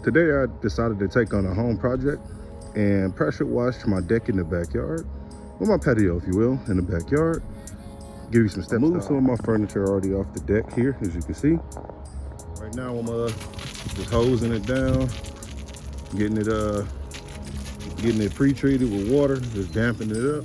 Today I decided to take on a home project and pressure wash my deck in the backyard, or my patio if you will, in the backyard. Give you some steps. Move some of my furniture already off the deck here, as you can see. Right now I'm just hosing it down, getting it pre-treated with water, just damping it up.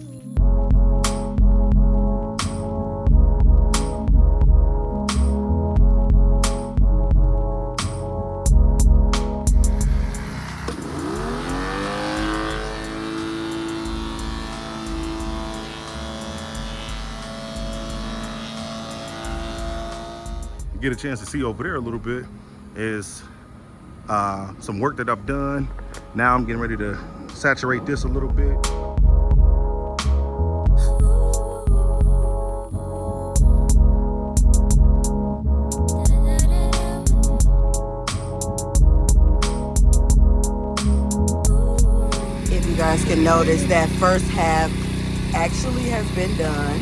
Get a chance to see over there a little bit is some work that I've done. Now I'm getting ready to saturate this a little bit. If you guys can notice, that first half actually has been done.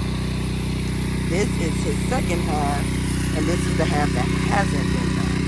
This is his second half, and this is the half that hasn't been done.